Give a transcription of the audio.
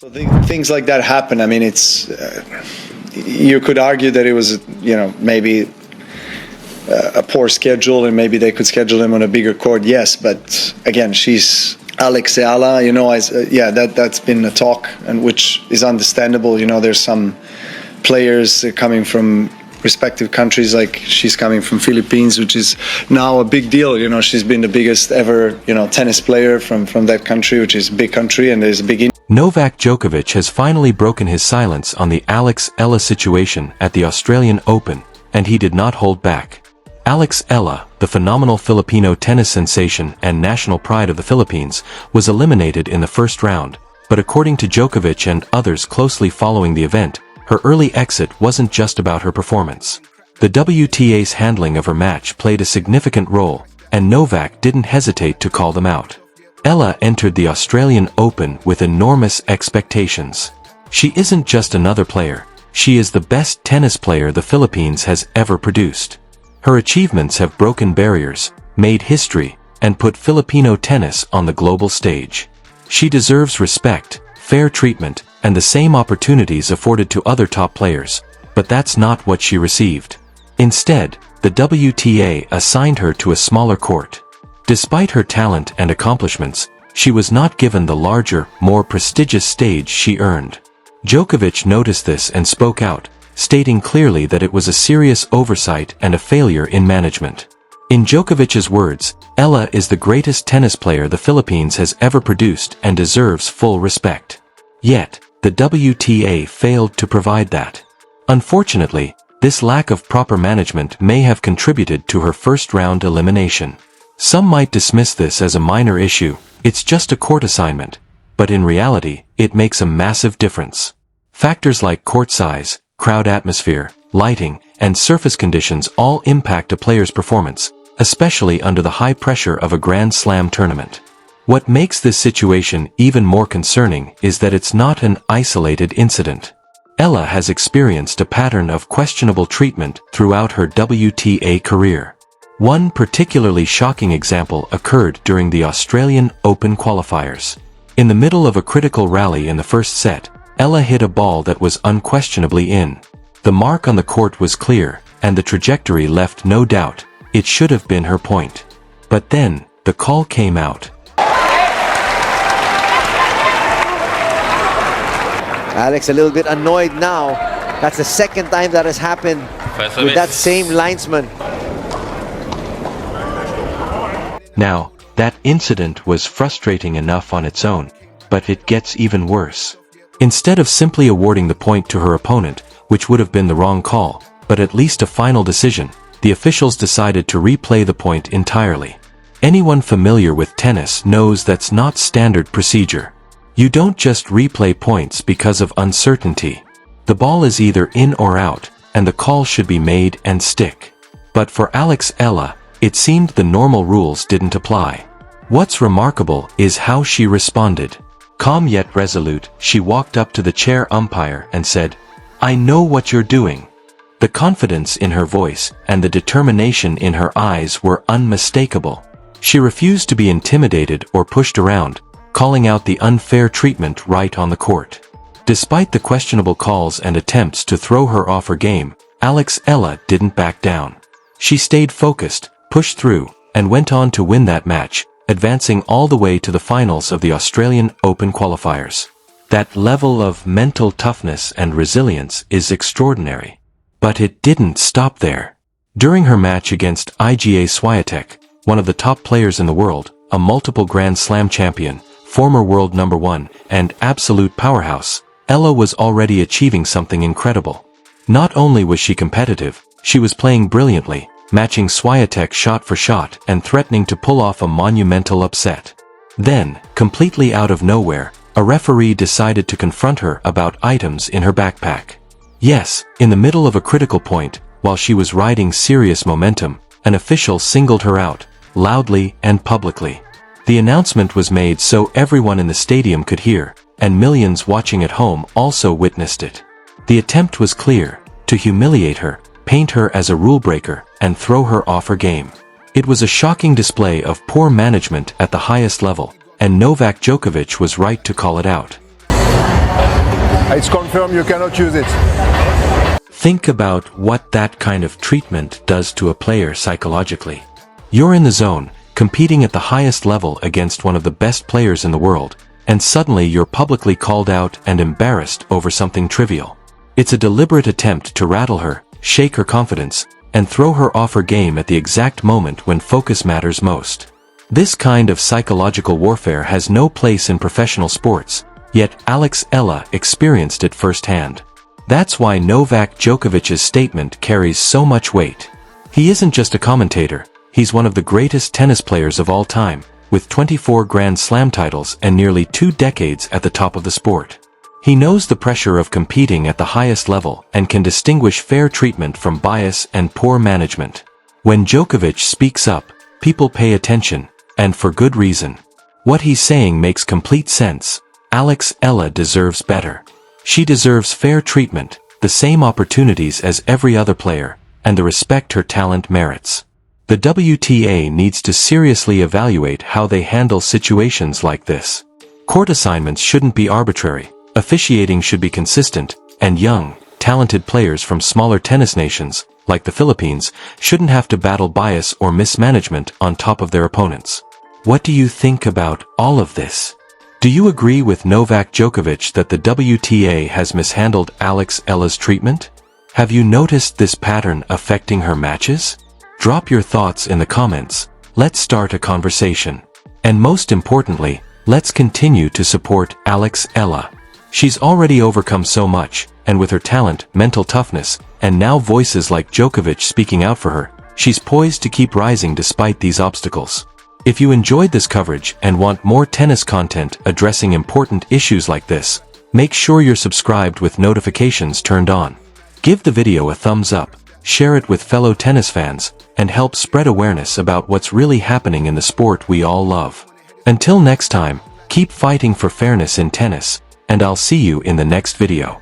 So things like that happen. I mean, it's you could argue that it was, maybe a poor schedule, and maybe they could schedule him on a bigger court. Yes, but again, she's Alex Eala. That's been a talk, and which is understandable. There's some players coming from respective countries, like she's coming from Philippines, which is now a big deal. She's been the biggest ever, tennis player from that country, which is a big country, and there's a big Novak Djokovic has finally broken his silence on the Alex Eala situation at the Australian Open, and he did not hold back. Alex Eala, the phenomenal Filipino tennis sensation and national pride of the Philippines, was eliminated in the first round, but according to Djokovic and others closely following the event, her early exit wasn't just about her performance. The WTA's handling of her match played a significant role, and Novak didn't hesitate to call them out. Eala entered the Australian Open with enormous expectations. She isn't just another player, she is the best tennis player the Philippines has ever produced. Her achievements have broken barriers, made history, and put Filipino tennis on the global stage. She deserves respect, fair treatment, and the same opportunities afforded to other top players, but that's not what she received. Instead, the WTA assigned her to a smaller court. Despite her talent and accomplishments, she was not given the larger, more prestigious stage she earned. Djokovic noticed this and spoke out, stating clearly that it was a serious oversight and a failure in management. In Djokovic's words, Eala is the greatest tennis player the Philippines has ever produced and deserves full respect. Yet, the WTA failed to provide that. Unfortunately, this lack of proper management may have contributed to her first-round elimination. Some might dismiss this as a minor issue, it's just a court assignment, but in reality, it makes a massive difference. Factors like court size, crowd atmosphere, lighting, and surface conditions all impact a player's performance, especially under the high pressure of a Grand Slam tournament. What makes this situation even more concerning is that it's not an isolated incident. Eala has experienced a pattern of questionable treatment throughout her WTA career. One particularly shocking example occurred during the Australian Open qualifiers. In the middle of a critical rally in the first set, Eala hit a ball that was unquestionably in. The mark on the court was clear, and the trajectory left no doubt. It should have been her point. But then, the call came out. Alex a little bit annoyed now. That's the second time that has happened with that same linesman. Now, that incident was frustrating enough on its own, but it gets even worse. Instead of simply awarding the point to her opponent, which would have been the wrong call, but at least a final decision, the officials decided to replay the point entirely. Anyone familiar with tennis knows that's not standard procedure. You don't just replay points because of uncertainty. The ball is either in or out, and the call should be made and stick. But for Alex Eala, it seemed the normal rules didn't apply. What's remarkable is how she responded. Calm yet resolute, she walked up to the chair umpire and said, "I know what you're doing." The confidence in her voice and the determination in her eyes were unmistakable. She refused to be intimidated or pushed around, calling out the unfair treatment right on the court. Despite the questionable calls and attempts to throw her off her game, Alex Eala didn't back down. She stayed focused, pushed through, and went on to win that match, advancing all the way to the finals of the Australian Open qualifiers. That level of mental toughness and resilience is extraordinary. But it didn't stop there. During her match against Iga Swiatek, one of the top players in the world, a multiple Grand Slam champion, former world number 1, and absolute powerhouse, Eala was already achieving something incredible. Not only was she competitive, she was playing brilliantly, matching Swiatek shot for shot and threatening to pull off a monumental upset. Then, completely out of nowhere, a referee decided to confront her about items in her backpack. Yes, in the middle of a critical point, while she was riding serious momentum, an official singled her out, loudly and publicly. The announcement was made so everyone in the stadium could hear, and millions watching at home also witnessed it. The attempt was clear: to humiliate her, paint her as a rule breaker, and throw her off her game. It was a shocking display of poor management at the highest level, and Novak Djokovic was right to call it out. It's confirmed you cannot use it. Think about what that kind of treatment does to a player psychologically. You're in the zone, competing at the highest level against one of the best players in the world, and suddenly you're publicly called out and embarrassed over something trivial. It's a deliberate attempt to rattle her, shake her confidence, and throw her off her game at the exact moment when focus matters most. This kind of psychological warfare has no place in professional sports, yet Alex Eala experienced it firsthand. That's why Novak Djokovic's statement carries so much weight. He isn't just a commentator, he's one of the greatest tennis players of all time, with 24 Grand Slam titles and nearly 2 decades at the top of the sport. He knows the pressure of competing at the highest level and can distinguish fair treatment from bias and poor management. When Djokovic speaks up, people pay attention, and for good reason. What he's saying makes complete sense. Alex Eala deserves better. She deserves fair treatment, the same opportunities as every other player, and the respect her talent merits. The WTA needs to seriously evaluate how they handle situations like this. Court assignments shouldn't be arbitrary, officiating should be consistent, and young, talented players from smaller tennis nations, like the Philippines, shouldn't have to battle bias or mismanagement on top of their opponents. What do you think about all of this? Do you agree with Novak Djokovic that the WTA has mishandled Alex Eala's treatment? Have you noticed this pattern affecting her matches? Drop your thoughts in the comments. Let's start a conversation. And most importantly, let's continue to support Alex Eala. She's already overcome so much, and with her talent, mental toughness, and now voices like Djokovic speaking out for her, she's poised to keep rising despite these obstacles. If you enjoyed this coverage and want more tennis content addressing important issues like this, make sure you're subscribed with notifications turned on. Give the video a thumbs up, share it with fellow tennis fans, and help spread awareness about what's really happening in the sport we all love. Until next time, keep fighting for fairness in tennis, and I'll see you in the next video.